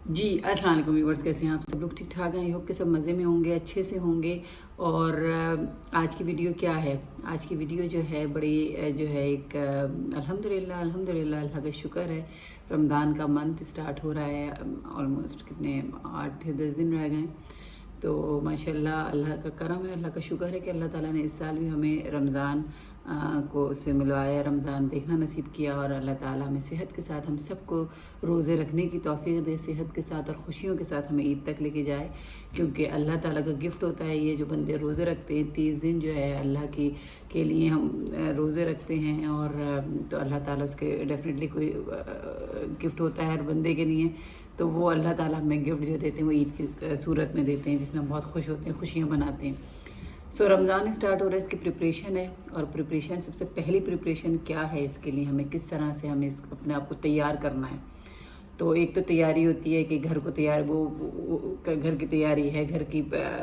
जी, अस्सलाम वालेकुम व्यूअर्स, कैसे हैं आप सब लोग? ठीक ठाक हैं। आई होप कि सब मज़े में होंगे, अच्छे से होंगे। और आज की वीडियो क्या है? आज की वीडियो जो है बड़ी जो है एक अल्हम्दुलिल्लाह अल्हम्दुलिल्लाह अल्लाह का शुक्र है, रमज़ान का मंथ स्टार्ट हो रहा है। ऑलमोस्ट कितने 8-10 दिन रह गए। तो माशाल्लाह अल्लाह का करम है, अल्लाह का शुक्र है कि अल्लाह ताला ने इस साल भी हमें रमज़ान को से मिलवाया, रमज़ान देखना नसीब किया। और अल्लाह ताला हमें सेहत के साथ हम सबको रोज़े रखने की तौफ़ीक़ दे, सेहत के साथ और ख़ुशियों के साथ हमें ईद तक लेके जाए। क्योंकि अल्लाह ताला का गिफ्ट होता है ये, जो बंदे रोज़े रखते हैं 30 दिन जो है अल्लाह की के लिए हम रोज़े रखते हैं। और तो अल्लाह ताला उसके डेफिनेटली कोई गिफ्ट होता है हर बंदे के लिए। तो वो अल्लाह ताला हमें गिफ्ट जो देते हैं वो ईद की सूरत में देते हैं, जिसमें हम बहुत खुश होते हैं, खुशियाँ मनाते हैं। सो रमज़ान स्टार्ट हो रहा है, इसकी प्रिपरेशन है। और प्रिपरेशन, सबसे पहली प्रिपरेशन क्या है, इसके लिए हमें किस तरह से हमें अपने आप को तैयार करना है। तो एक तो तैयारी होती है कि घर को तैयार घर की तैयारी है। घर की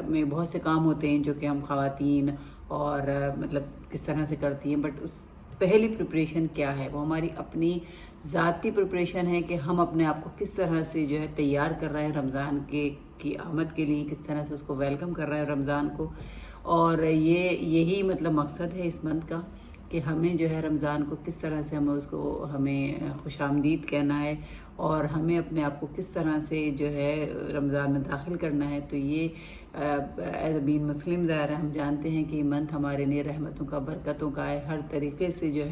में बहुत से काम होते हैं जो कि हम ख़वातीन और मतलब किस तरह से करती हैं। बट उस पहली प्रिपरेशन क्या है, वो हमारी अपनी ज़ाती प्रिपरेशन है कि हम अपने आप को किस तरह से जो है तैयार कर रहे हैं रमज़ान की आमद के लिए, किस तरह से उसको वेलकम कर रहे हैं रमज़ान को। और यही मतलब मकसद है इस मंथ का कि हमें जो है रमज़ान को किस तरह से हमें खुशामदीद कहना है और हमें अपने आप को किस तरह से जो है रमज़ान में दाखिल करना है। तो ये एज अ बीन मुस्लिम ज़ाहिर है, हम जानते हैं कि ये मंथ हमारे लिए रहमतों का, बरकतों का है। हर तरीके से जो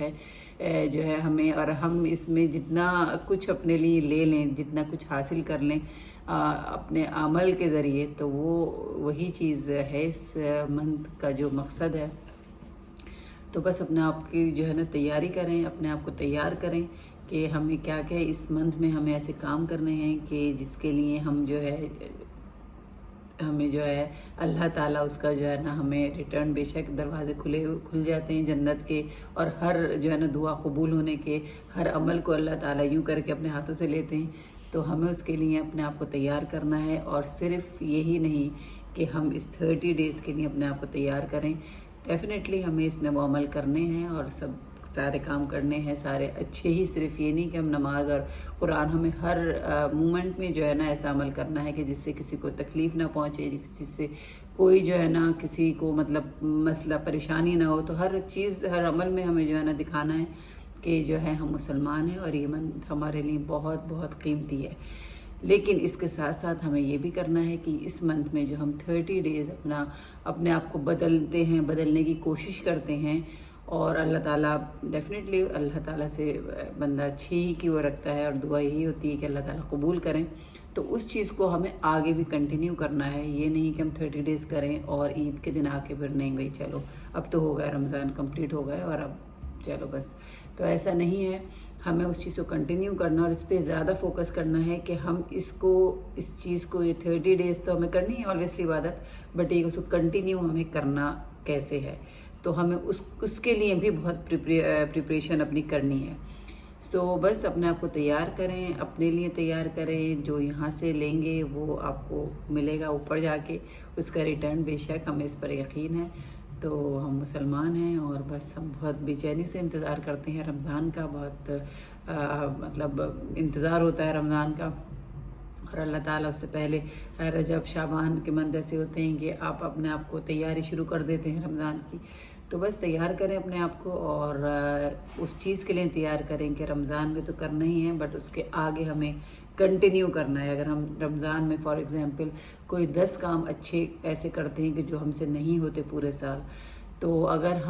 है हमें, और हम इसमें जितना कुछ अपने लिए ले लें, जितना कुछ हासिल कर लें अपने अमल के ज़रिए, तो वो वही चीज़ है इस मंथ का जो मकसद है। तो बस अपने आप की जो है ना तैयारी करें, अपने आप को तैयार करें कि हमें क्या क्या इस मंथ में हमें ऐसे काम करने हैं कि जिसके लिए हमें जो है अल्लाह ताला उसका जो है ना हमें रिटर्न, बेशक दरवाजे खुल जाते हैं जन्नत के। और हर जो है ना दुआ कबूल होने के, हर अमल को अल्लाह ताला यूँ करके अपने हाथों से लेते हैं। तो हमें उसके लिए अपने आप को तैयार करना है। और सिर्फ यही नहीं कि हम इस 30 डेज़ के लिए अपने आप को तैयार करें, डेफिनेटली हमें इसमें वो अमल करने हैं और सब सारे काम करने हैं, सारे अच्छे ही। सिर्फ ये नहीं कि हम नमाज और कुरान, हमें हर मोमेंट में जो है ना ऐसा अमल करना है कि जिससे किसी को तकलीफ़ ना पहुँचे, जिससे कोई जो है ना किसी को मतलब मसला परेशानी ना हो। तो हर चीज़, हर अमल में हमें जो है ना दिखाना है कि जो है हम मुसलमान हैं और ये मंथ हमारे लिए बहुत बहुत कीमती है। लेकिन इसके साथ साथ हमें ये भी करना है कि इस मंथ में जो हम 30 डेज़ अपने आप को बदलते हैं, बदलने की कोशिश करते हैं। और अल्लाह ताला डेफिनेटली, अल्लाह ताला से बंदा अच्छी ही की वो रखता है और दुआ यही होती है कि अल्लाह ताला कबूल करें। तो उस चीज़ को हमें आगे भी कंटिन्यू करना है। ये नहीं कि हम 30 डेज़ करें और ईद के दिन आके फिर नहीं भाई चलो अब तो हो गया, रमज़ान कंप्लीट हो गया और अब चलो बस। तो ऐसा नहीं है, हमें उस चीज़ को कंटिन्यू करना और इस पर ज़्यादा फोकस करना है कि हम इस चीज़ को, ये 30 डेज़ तो हमें करनी है ऑब्वियसली इबादत, बट ये उसको कंटिन्यू हमें करना कैसे है। तो हमें उसके लिए भी बहुत प्रिपरेशन अपनी करनी है। सो बस अपने आप को तैयार करें, अपने लिए तैयार करें। जो यहाँ से लेंगे वो आपको मिलेगा ऊपर जाके, उसका रिटर्न बेशक, हमें इस पर यकीन है। तो हम मुसलमान हैं और बस हम बहुत बेचैनी से इंतज़ार करते हैं रमज़ान का। बहुत मतलब इंतज़ार होता है रमज़ान का। और अल्लाह ताला उससे पहले रजब, शाबान के मंथ ऐसे होते हैं कि आप अपने आप को तैयारी शुरू कर देते हैं रमज़ान की। तो बस तैयार करें अपने आप को और उस चीज़ के लिए तैयार करें कि रमज़ान में तो करना ही है, बट उसके आगे हमें कंटिन्यू करना है। अगर हम रमज़ान में फॉर एग्ज़ाम्पल कोई 10 काम अच्छे ऐसे करते हैं कि जो हमसे नहीं होते पूरे साल, तो अगर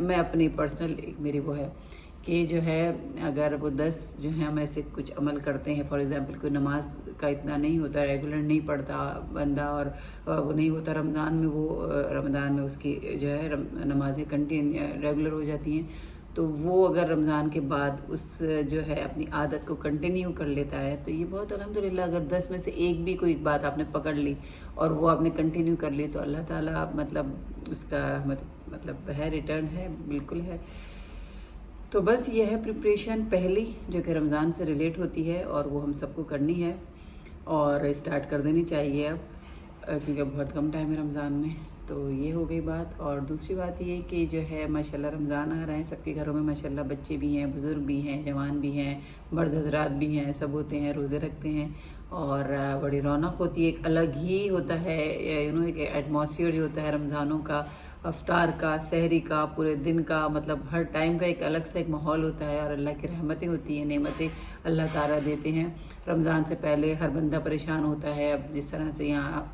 मैं अपनी पर्सनल एक मेरी वो है कि जो है अगर वो 10 जो है हम ऐसे कुछ अमल करते हैं, फॉर एग्ज़ाम्पल कोई नमाज का इतना नहीं होता, रेगुलर नहीं पढ़ता बंदा और वो नहीं होता रमज़ान में, वो रमज़ान में उसकी जो है नमाज़ें रेगुलर हो जाती हैं। तो वो अगर रमज़ान के बाद उस जो है अपनी आदत को कंटिन्यू कर लेता है तो ये बहुत अल्हम्दुलिल्लाह। अगर 10 में से एक भी कोई बात आपने पकड़ ली और वो आपने कंटिन्यू कर ली, तो अल्लाह ताला मतलब उसका मतलब है, रिटर्न है, बिल्कुल है। तो बस ये है प्रिपरेशन पहली, जो कि रमज़ान से रिलेट होती है और वो हम सबको करनी है और स्टार्ट कर देनी चाहिए अब, क्योंकि बहुत कम टाइम है रमज़ान में। तो ये हो गई बात। और दूसरी बात ये कि जो है माशाल्लाह रमज़ान आ रहा है, सबके घरों में माशाल्लाह बच्चे भी हैं, बुज़ुर्ग भी हैं, जवान भी हैं, मर्द हज़रात भी हैं, सब होते हैं, रोज़े रखते हैं। और बड़ी रौनक होती है। एक अलग ही होता है एक एटमॉस्फेयर जो होता है रमज़ानों का, अफ्तार का, सहरी का, पूरे दिन का, मतलब हर टाइम का एक अलग सा एक माहौल होता है। और अल्लाह की रहमतें होती हैं, नेमतें अल्लाह ताला देते हैं। रमज़ान से पहले हर बंदा परेशान होता है। अब जिस तरह से यहाँ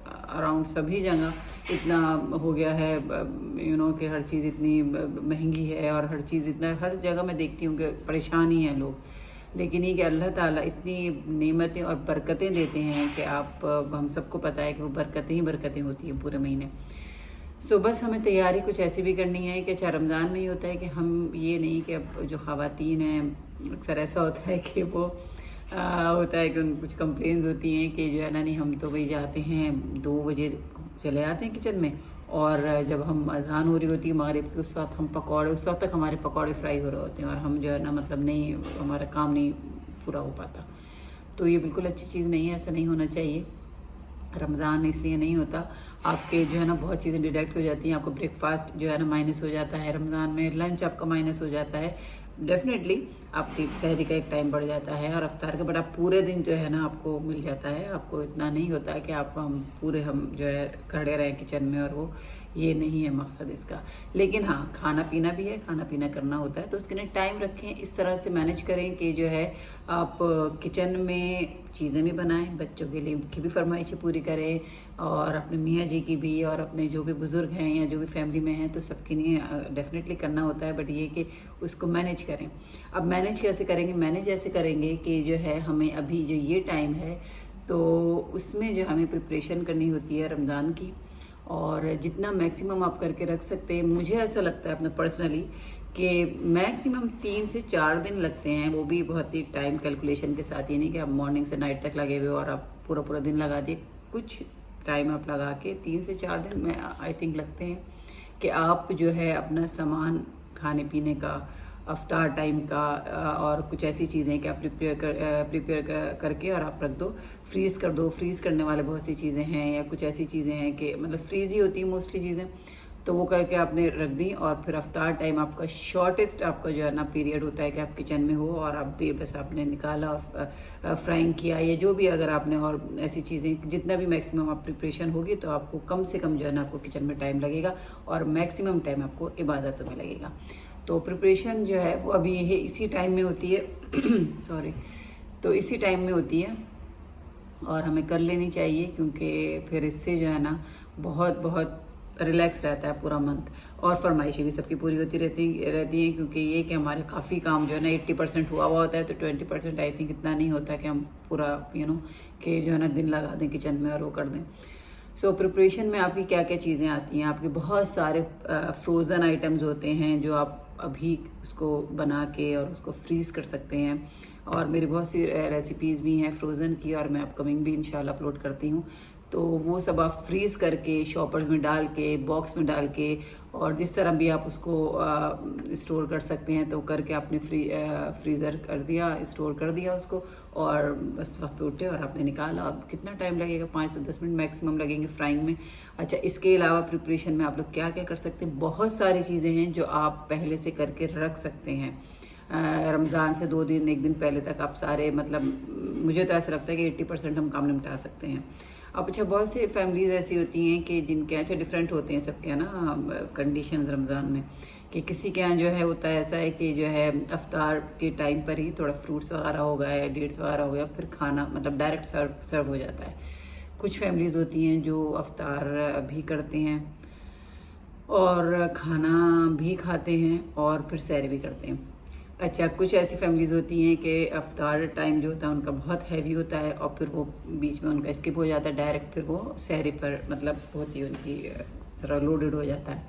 अराउंड सभी जगह इतना हो गया है कि हर चीज़ इतनी महंगी है, और हर चीज़ इतना, हर जगह मैं देखती हूँ कि परेशान ही हैं लोग। लेकिन ये कि अल्लाह ताला इतनी नेमतें और बरकतें देते हैं कि हम सबको पता है कि वो बरकतें ही बरकतें होती हैं पूरे महीने। सो बस हमें तैयारी कुछ ऐसी भी करनी है कि अच्छा रमज़ान में ही होता है कि हम ये नहीं कि अब जो ख़वातीन हैं अक्सर ऐसा होता है कि वो होता है कि उन कुछ कंप्लेंट्स होती हैं कि जो है ना, नहीं हम तो वही जाते हैं 2 बजे चले आते हैं किचन में, और जब हम अज़ान हो रही होती है मगरिब की उस वक्त हम पकौड़े, उस वक्त तक हमारे पकौड़े फ्राई हो रहे होते हैं, और हम जो है ना मतलब नहीं, हमारा काम नहीं पूरा हो पाता। तो ये बिल्कुल अच्छी चीज़ नहीं है, ऐसा नहीं होना चाहिए। रमज़ान इसलिए नहीं होता, आपके जो है ना बहुत चीज़ें डिडक्ट हो जाती हैं। आपको ब्रेकफास्ट जो है ना माइनस हो जाता है रमज़ान में, लंच आपका माइनस हो जाता है, डेफिनेटली आपकी सहरी का एक टाइम बढ़ जाता है, और अफ्तार का बड़ा पूरे दिन जो है ना आपको मिल जाता है। आपको इतना नहीं होता है कि हम जो है खड़े रहें किचन में, और वो ये नहीं है मकसद इसका। लेकिन हाँ, खाना पीना भी है, खाना पीना करना होता है, तो उसके लिए टाइम रखें, इस तरह से मैनेज करें कि जो है आप किचन में चीज़ें भी बनाएं, बच्चों के लिए की भी फरमाइशें पूरी करें, और अपने मियाँ जी की भी, और अपने जो भी बुज़ुर्ग हैं या जो भी फैमिली में हैं तो सबके लिए डेफिनेटली करना होता है। बट ये कि उसको मैनेज करें। अब मैनेज कैसे करेंगे? मैनेज ऐसे करेंगे कि जो है हमें अभी जो ये टाइम है तो उसमें जो हमें प्रिपरेशन करनी होती है रमज़ान की, और जितना मैक्सिमम आप करके रख सकते हैं। मुझे ऐसा लगता है अपना पर्सनली कि मैक्सिमम 3 से 4 दिन लगते हैं, वो भी बहुत ही टाइम कैलकुलेशन के साथ। ये नहीं कि आप मॉर्निंग से नाइट तक लगे हुए और आप पूरा पूरा दिन लगा दिए, कुछ टाइम आप लगा के 3 से 4 दिन में आई थिंक लगते हैं कि आप जो है अपना सामान खाने पीने का, अफ्तार टाइम का, और कुछ ऐसी चीज़ें कि आप प्रिपेयर करके और आप रख दो, फ्रीज़ कर दो। फ्रीज़ करने वाले बहुत सी चीज़ें हैं, या कुछ ऐसी चीज़ें हैं कि मतलब फ्रीज़ ही होती हैं मोस्टली चीज़ें, तो वो करके आपने रख दी। और फिर अफ्तार टाइम आपका शॉर्टेस्ट आपका जो है ना पीरियड होता है कि आप किचन में हो, और आप भी बस आपने निकाला और फ्राइंग किया, या जो भी अगर आपने, और ऐसी चीज़ें जितना भी मैक्सिमम आप प्रिपरेशन होगी तो आपको कम से कम जो है ना आपको किचन में टाइम लगेगा, और मैक्सिमम टाइम आपको इबादतों में लगेगा। तो प्रिपरेशन जो है वो अभी ये इसी टाइम में होती है सॉरी, तो इसी टाइम में होती है, और हमें कर लेनी चाहिए, क्योंकि फिर इससे जो है ना बहुत बहुत रिलैक्स रहता है पूरा मंथ, और फरमाइशें भी सबकी पूरी होती रहती हैं। क्योंकि ये कि हमारे काफ़ी काम जो है ना 80% हुआ होता है, तो 20% आई थिंक इतना नहीं होता कि हम पूरा कि जो है ना दिन लगा दें किचन में और वो कर दें। सो प्रिपरेशन में आपकी क्या क्या चीज़ें आती हैं? आपके बहुत सारे फ्रोज़न आइटम्स होते हैं जो आप अभी उसको बना के और उसको फ्रीज़ कर सकते हैं, और मेरी बहुत सी रेसिपीज़ भी हैं फ्रोज़न की, और मैं अपकमिंग भी इंशाल्लाह अपलोड करती हूँ। तो वो सब आप फ्रीज़ करके शॉपर्स में डाल के, बॉक्स में डाल के, और जिस तरह भी आप उसको स्टोर कर सकते हैं तो करके आपने फ्रीज़र कर दिया, स्टोर कर दिया उसको, और बस वक्त उठे और आपने निकाला। अब कितना टाइम लगेगा? 5 से 10 मिनट मैक्सिमम लगेंगे फ्राइंग में। अच्छा, इसके अलावा प्रिपरेशन में आप लोग क्या क्या कर सकते हैं? बहुत सारी चीज़ें हैं जो आप पहले से करके रख सकते हैं। रमज़ान से 2 दिन 1 दिन पहले तक आप सारे, मतलब मुझे तो ऐसा लगता है कि 80% हम काम निपटा सकते हैं। अब अच्छा, बहुत सी फैमिलीज़ ऐसी होती हैं कि जिनके अच्छा डिफरेंट होते हैं सबके ना कंडीशंस रमज़ान में, कि किसी के यहाँ जो है होता है ऐसा है कि जो है अफ्तार के टाइम पर ही थोड़ा फ्रूट्स वगैरह हो गया, डेट्स वगैरह हो गया, फिर खाना मतलब डायरेक्ट सर्व हो जाता है। कुछ फैमिलीज़ होती हैं जो अफ्तार भी करते हैं और खाना भी खाते हैं और फिर सैर भी करते हैं। अच्छा, कुछ ऐसी फैमिलीज़ होती हैं कि अफ्तार टाइम जो होता है उनका बहुत हैवी होता है, और फिर वो बीच में उनका स्किप हो जाता है, डायरेक्ट फिर वो सहरी पर मतलब बहुत ही उनकी थोड़ा लोडेड हो जाता है।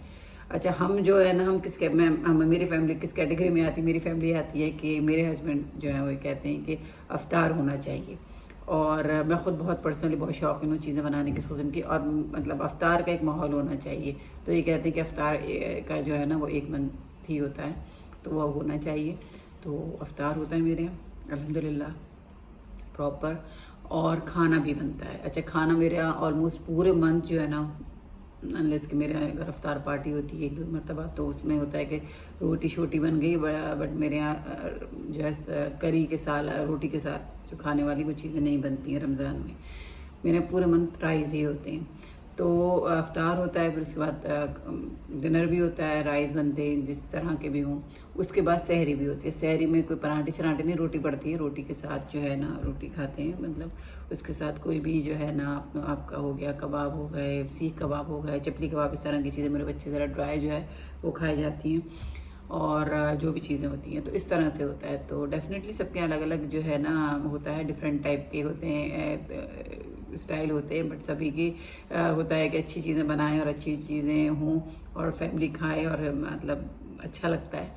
अच्छा, हम जो है ना, मेरी फैमिली किस कैटेगरी में आती है? मेरी फैमिली आती है कि मेरे हस्बैंड जो है वो कहते हैं कि अफ्तार होना चाहिए, और मैं ख़ुद बहुत पर्सनली बहुत शौकीन हूँ चीज़ें बनाने की इस किस्म की, और मतलब अफ्तार का एक माहौल होना चाहिए। तो ये कहते हैं कि अफ्तार का जो है ना वो 1 मंथ ही होता है, तो वो होना चाहिए। तो अफ्तार होता है मेरे यहाँ अल्हम्दुलिल्लाह प्रॉपर, और खाना भी बनता है। अच्छा, खाना मेरे यहाँ ऑलमोस्ट पूरे मंथ जो है ना, अनलेस कि मेरे यहाँ अगर अफ्तार पार्टी होती है 1-2 मरतबा, तो उसमें होता है कि रोटी शोटी बन गई बड़ा, बट मेरे यहाँ जो है करी के साथ, रोटी के साथ जो खाने वाली वो चीज़ें नहीं बनती हैं रमज़ान में। मेरे पूरे मंथ राइस ही होते हैं। तो अफ्तार होता है, फिर उसके बाद डिनर भी होता है, राइस बनते हैं जिस तरह के भी हों। उसके बाद सहरी भी होती है। सहरी में कोई पराठे शराठे नहीं, रोटी पड़ती है। रोटी के साथ जो है ना रोटी खाते हैं, मतलब उसके साथ कोई भी जो है ना आपका हो गया कबाब हो गए, सीख कबाब हो गए, चपली कबाब, इस तरह की चीज़ें मेरे बच्चे ज़रा ड्राई जो है वो खाई जाती हैं, और जो भी चीज़ें होती हैं तो इस तरह से होता है। तो डेफिनेटली सबके अलग अलग जो है ना होता है, डिफरेंट टाइप के होते हैं, स्टाइल होते हैं, बट सभी की होता है कि अच्छी चीज़ें बनाएं और अच्छी चीज़ें हों और फैमिली खाए और मतलब अच्छा लगता है।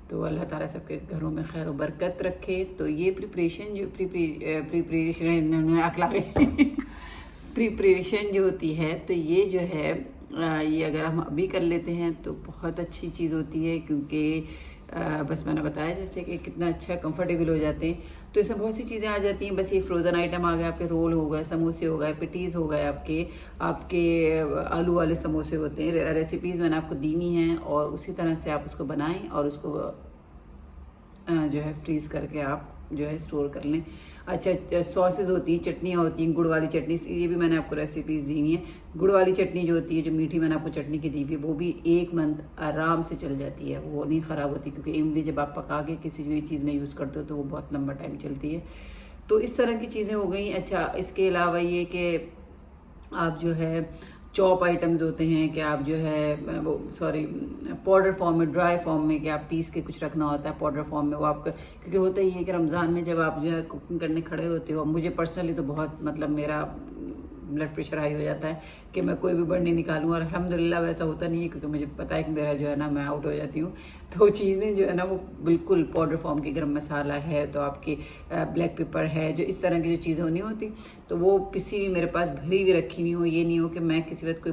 तो अल्लाह ताला सबके घरों में खैर और बरकत रखे। तो ये प्रिपरेशन जो प्रिपरेशन जो होती है, तो ये जो है ये अगर हम अभी कर लेते हैं तो बहुत अच्छी चीज़ होती है, क्योंकि बस मैंने बताया जैसे कि कितना अच्छा कंफर्टेबल हो जाते हैं। तो इसमें बहुत सी चीज़ें आ जाती हैं। बस ये फ्रोज़न आइटम आ गए, आपके रोल हो गए, समोसे हो गए, पेटीज़ हो गए, आपके आलू वाले समोसे होते हैं। रेसिपीज़ मैंने आपको दी हुई हैं और उसी तरह से आप उसको बनाएं और उसको जो है फ्रीज़ करके आप जो है स्टोर कर लें। अच्छा, सॉसेज होती हैं, चटनियाँ होती हैं, गुड़ वाली चटनी, ये भी मैंने आपको रेसिपीज़ दी हुई हैं। गुड़ वाली चटनी जो होती है, जो मीठी मैंने आपको चटनी की दी हुई है, वो भी 1 मंथ आराम से चल जाती है, वो नहीं ख़राब होती, क्योंकि इमली जब आप पका के किसी भी चीज़ में यूज़ करते हो तो वो बहुत लंबा टाइम चलती है। तो इस तरह की चीज़ें हो गई। अच्छा, इसके अलावा ये कि आप जो है चॉप आइटम्स होते हैं कि आप जो है वो पाउडर फॉर्म में, ड्राई फॉर्म में, कि आप पीस के कुछ रखना होता है पाउडर फॉर्म में, वो आपका, क्योंकि होता ही है कि रमज़ान में जब आप जो है कुकिंग करने खड़े होते हो, मुझे पर्सनली तो बहुत मतलब मेरा ब्लड प्रेशर हाई हो जाता है कि मैं कोई भी बर्नी निकालूं, और अल्हम्दुलिल्लाह वैसा होता नहीं है, क्योंकि मुझे पता है कि मेरा जो है ना मैं आउट हो जाती हूँ। तो चीज़ें जो है ना वो बिल्कुल पाउडर फॉर्म की, गरम मसाला है तो आपकी ब्लैक पेपर है, जो इस तरह की जो चीज़ें नहीं होती, तो वो पिसी हुई मेरे पास भरी हुई रखी हुई हो। ये नहीं हो कि मैं किसी वक्त कोई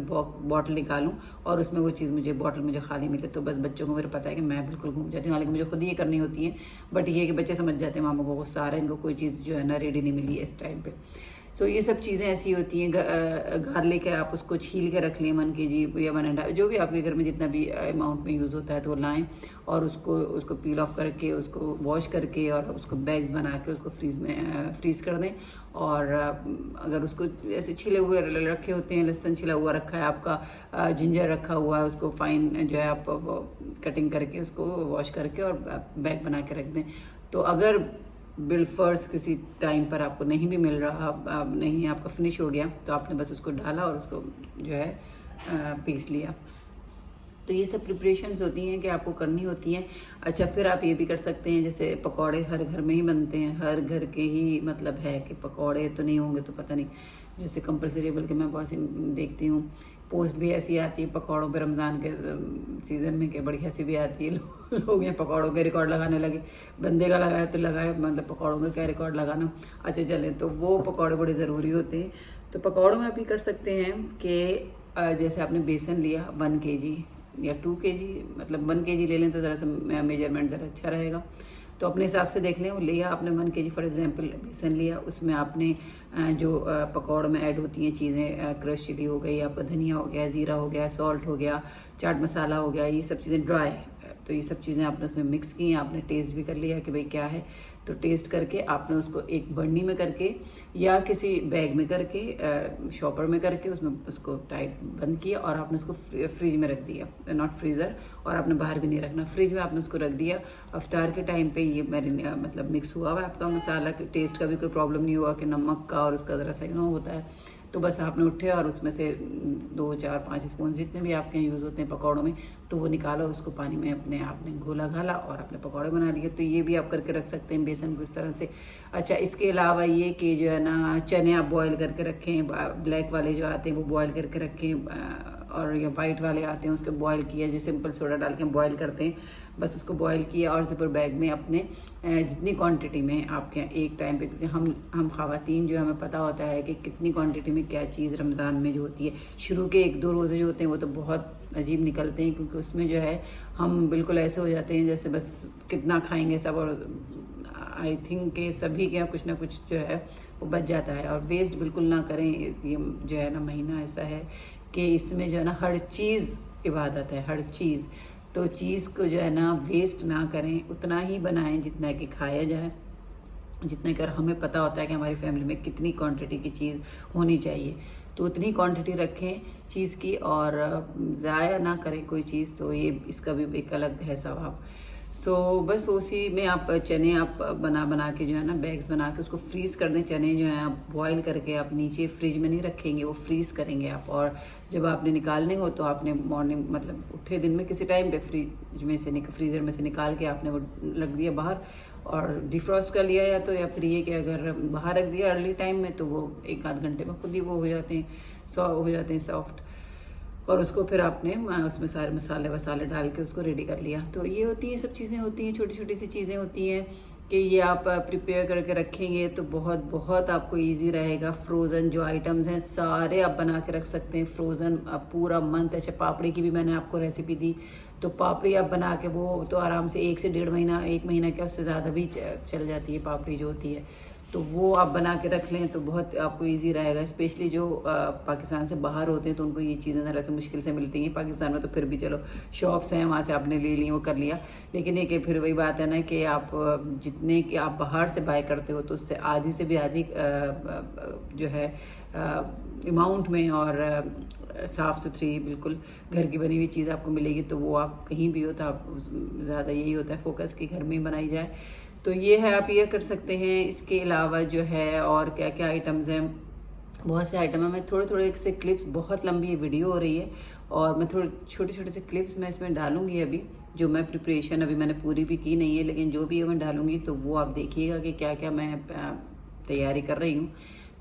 बॉटल निकालूं और उसमें वो चीज़ मुझे खाली मिले, तो बस बच्चों को मेरे पता है कि मैं बिल्कुल घूम जाती हूँ। हालांकि मुझे खुद ही ये करनी होती है, बट ये कि बच्चे समझ जाते हैं मामा को गुस्सा आ रहा है, इनको कोई चीज़ जो है ना रेडी नहीं मिली है इस टाइम पे। सो ये सब चीज़ें ऐसी होती हैं। गार्लिक है, आप उसको छील के रख लें 1 kg या 1.5, जो भी आपके घर में जितना भी अमाउंट में यूज़ होता है तो वो लाएँ, और उसको पील ऑफ करके, उसको वॉश करके और उसको बैग बना के उसको फ्रीज़ कर दें। और अगर उसको ऐसे छिले हुए रखे होते हैं, लहसुन छिला हुआ रखा है आपका, जिंजर रखा हुआ है, उसको फाइन जो है आप कटिंग करके उसको वॉश करके और बैग बना के रख दें। तो अगर बिलफर्स किसी टाइम पर आपको नहीं भी मिल रहा, नहीं आपका फिनिश हो गया, तो आपने बस उसको डाला और उसको जो है पीस लिया। तो ये सब प्रिपरेशंस होती हैं कि आपको करनी होती हैं। अच्छा, फिर आप ये भी कर सकते हैं, जैसे पकौड़े हर घर में ही बनते हैं, हर घर के ही मतलब है कि पकौड़े तो नहीं होंगे तो पता नहीं, जैसे कंपलसरी, बल्कि मैं बहुत सी देखती हूँ पोस्ट भी ऐसी आती है पकौड़ों पे रमज़ान के सीज़न में, कि बड़ी हंसी भी आती है। लोग ये पकौड़ों के रिकॉर्ड लगाने लगे, बंदे का लगाया तो लगाया, मतलब पकौड़ों का क्या रिकॉर्ड लगाना। अच्छा चलें, तो वो पकौड़े बड़े ज़रूरी होते हैं। तो पकौड़ों में आप ये कर सकते हैं कि जैसे आपने बेसन लिया 1 kg या 2 kg, मतलब 1 kg ले लें तो ज़रा सा मेजरमेंट ज़रा अच्छा रहेगा। तो अपने हिसाब से देख लें, वो लिया आपने 1 kg फॉर एग्जांपल बेसन लिया, उसमें आपने जो पकौड़ में ऐड होती हैं चीज़ें, क्रश चिली हो गई, आपका धनिया हो गया, ज़ीरा हो गया, सॉल्ट हो गया, चाट मसाला हो गया, ये सब चीज़ें ड्राई, तो ये सब चीज़ें आपने उसमें मिक्स की, आपने टेस्ट भी कर लिया कि भाई क्या है। तो टेस्ट करके आपने उसको एक बर्नी में करके या किसी बैग में करके, शॉपर में करके उसमें उसको टाइट बंद किया और आपने उसको फ्रिज में रख दिया, नॉट फ्रीज़र, और आपने बाहर भी नहीं रखना, फ्रिज में आपने उसको रख दिया। अफ्तार के टाइम पे ये मतलब मिक्स हुआ हुआ आपका मसाला, टेस्ट का भी कोई प्रॉब्लम नहीं हुआ कि नमक का और उसका ज़रा सा होता है। तो बस आपने उठे और उसमें से 2, 4, 5 स्पून जितने भी आपके यहाँ यूज़ होते हैं पकौड़ों में, तो वो निकालो, उसको पानी में अपने आपने घोला घाला और आपने पकौड़े बना लिए। तो ये भी आप करके रख सकते हैं बेसन को इस तरह से। अच्छा, इसके अलावा ये कि जो है ना चने आप बॉयल करके रखें, ब्लैक वाले जो आते हैं वो बॉयल करके रखें, और ये वाइट वाले आते हैं उसको बॉयल किया, जो सिंपल सोडा डाल के बॉयल करते हैं, बस उसको बॉयल किया और ज़िपर बैग में अपने जितनी क्वांटिटी में आपके यहाँ एक टाइम पे, क्योंकि हम ख़वातीन जो हमें पता होता है कि कितनी क्वांटिटी में क्या चीज़ रमज़ान में जो होती है। शुरू के 1-2 रोज़े जो होते हैं वो तो बहुत अजीब निकलते हैं, क्योंकि उसमें जो है हम बिल्कुल ऐसे हो जाते हैं जैसे बस कितना खाएंगे सब, और आई थिंक कि सभी के यहाँ कुछ ना कुछ जो है वो बच जाता है। और वेस्ट बिल्कुल ना करें, ये जो है ना महीना ऐसा है कि इसमें जो है ना हर चीज़ इबादत है, हर चीज़। तो चीज़ को जो है ना वेस्ट ना करें, उतना ही बनाएं जितना कि खाया जाए। जितने कर हमें पता होता है कि हमारी फैमिली में कितनी क्वांटिटी की चीज़ होनी चाहिए, तो उतनी क्वांटिटी रखें चीज़ की, और ज़ाया ना करें कोई चीज़। तो ये इसका भी एक अलग है सवाब। बस उसी में आप चने आप बना के जो है ना बैग्स बना के उसको फ्रीज़ कर दें। चने जो हैं आप बॉईल करके आप नीचे फ्रिज में नहीं रखेंगे, वो फ्रीज़ करेंगे आप, और जब आपने निकालने हो तो आपने मॉर्निंग मतलब उठे दिन में किसी टाइम पे फ्रीज़र में से निकाल के आपने वो रख दिया बाहर और डिफ्रॉस्ट कर लिया, या फिर ये कि अगर बाहर रख दिया अर्ली टाइम में तो वो 1-8 घंटे में खुद ही वो हो जाते हैं सॉफ्ट। और उसको फिर आपने उसमें सारे मसाले वसाले डाल के उसको रेडी कर लिया। तो ये होती है, सब चीज़ें होती हैं, छोटी छोटी सी चीज़ें होती हैं कि ये आप प्रिपेयर करके रखेंगे तो बहुत बहुत आपको इजी रहेगा। फ्रोज़न जो आइटम्स हैं सारे आप बना के रख सकते हैं फ्रोज़न पूरा मंथ। अच्छा, पापड़ी की भी मैंने आपको रेसिपी दी, तो पापड़ी आप बना के वो तो आराम से 1 से 1.5 महीना, 1 महीना क्या उससे ज़्यादा भी चल जाती है पापड़ी जो होती है। तो वो आप बना के रख लें तो बहुत आपको इजी रहेगा। स्पेशली जो पाकिस्तान से बाहर होते हैं तो उनको ये चीज़ें ज़रा से मुश्किल से मिलती हैं। पाकिस्तान में तो फिर भी चलो शॉप्स हैं, वहाँ से आपने ले ली, वो कर लिया। लेकिन एक फिर वही बात है ना कि आप जितने कि आप बाहर से बाय करते हो तो उससे आधी से भी अधिक जो है अमाउंट में और साफ़ सुथरी बिल्कुल घर की बनी हुई चीज़ आपको मिलेगी। तो वो आप कहीं भी हो तो आप ज़्यादा यही होता है फोकस कि घर में ही बनाई जाए। तो ये है, आप ये कर सकते हैं। इसके अलावा जो है और क्या क्या आइटम्स हैं, बहुत से आइटम हैं। मैं थोड़े से क्लिप्स, बहुत लंबी वीडियो हो रही है और मैं थोड़े छोटे से क्लिप्स मैं इसमें डालूंगी अभी, जो मैं प्रिपरेशन अभी मैंने पूरी भी की नहीं है, लेकिन जो भी है मैं डालूंगी। तो वो आप देखिएगा कि क्या क्या मैं तैयारी कर रही हूँ,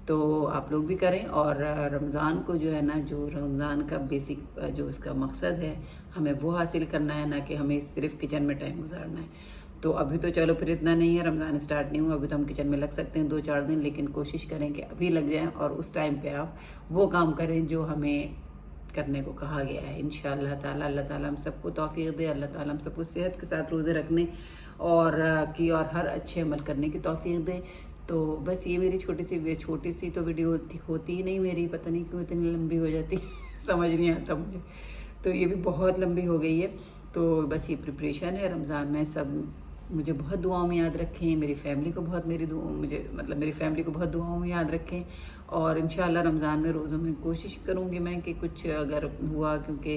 तो आप लोग भी करें। और रमज़ान को जो है ना, जो रमज़ान का बेसिक जो उसका मकसद है हमें वो हासिल करना है, ना कि हमें सिर्फ किचन में टाइम गुजारना है। तो अभी तो चलो फिर इतना नहीं है, रमज़ान स्टार्ट नहीं हुआ, अभी तो हम किचन में लग सकते हैं 2-4 दिन, लेकिन कोशिश करें कि अभी लग जाएं और उस टाइम पे आप वो काम करें जो हमें करने को कहा गया है। इंशाअल्लाह ताला अल्लाह ताला हम सबको तौफीक दे, अल्लाह ताला हम सबको सेहत के साथ रोज़े रखने और हर अच्छे अमल करने की तौफीक दे। तो बस ये मेरी छोटी सी तो वीडियो होती ही नहीं मेरी, पता नहीं क्यों इतनी लंबी हो जाती समझ नहीं आता मुझे। तो ये भी बहुत लंबी हो गई है। तो बस ये प्रिपरेशन है रमज़ान में। सब मुझे बहुत दुआओं में याद रखें, मेरी फैमिली को बहुत मेरी फैमिली को बहुत दुआओं में याद रखें। और इंशाल्लाह रमज़ान में रोज़ों में कोशिश करूँगी मैं कि कुछ अगर हुआ, क्योंकि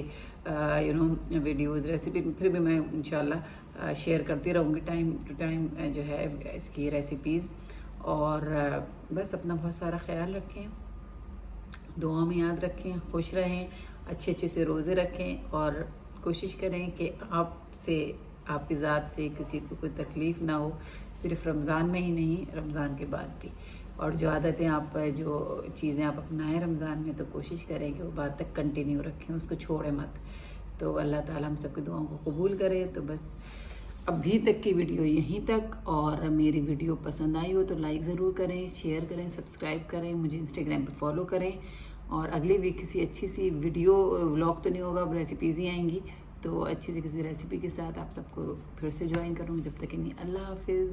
वीडियोज़ रेसिपी फिर भी मैं इंशाल्लाह शेयर करती रहूँगी टाइम टू टाइम जो है इसकी रेसिपीज़। और बस अपना बहुत सारा ख्याल रखें, दुआ में याद रखें, खुश रहें, अच्छे से रोज़े रखें और कोशिश करें कि आपकी ज़ात से किसी को कोई तकलीफ़ ना हो, सिर्फ रमज़ान में ही नहीं, रमज़ान के बाद भी। और जो आदतें आप जो चीज़ें आप अपनाएं रमज़ान में, तो कोशिश करें कि वो बाद तक कंटिन्यू रखें, उसको छोड़ें मत। तो अल्लाह ताला हम सबकी दुआओं को कबूल करे। तो बस अभी तक की वीडियो यहीं तक, और मेरी वीडियो पसंद आई हो तो लाइक ज़रूर करें, शेयर करें, सब्सक्राइब करें, मुझे इंस्टाग्राम पे फॉलो करें। और अगली वीक किसी अच्छी सी वीडियो, व्लॉग तो नहीं होगा, अब रेसिपीज़ ही आएंगी, तो अच्छी सी किसी रेसिपी के साथ आप सबको फिर से ज्वाइन करूँगी। जब तक कि नहीं, अल्लाह हाफिज़।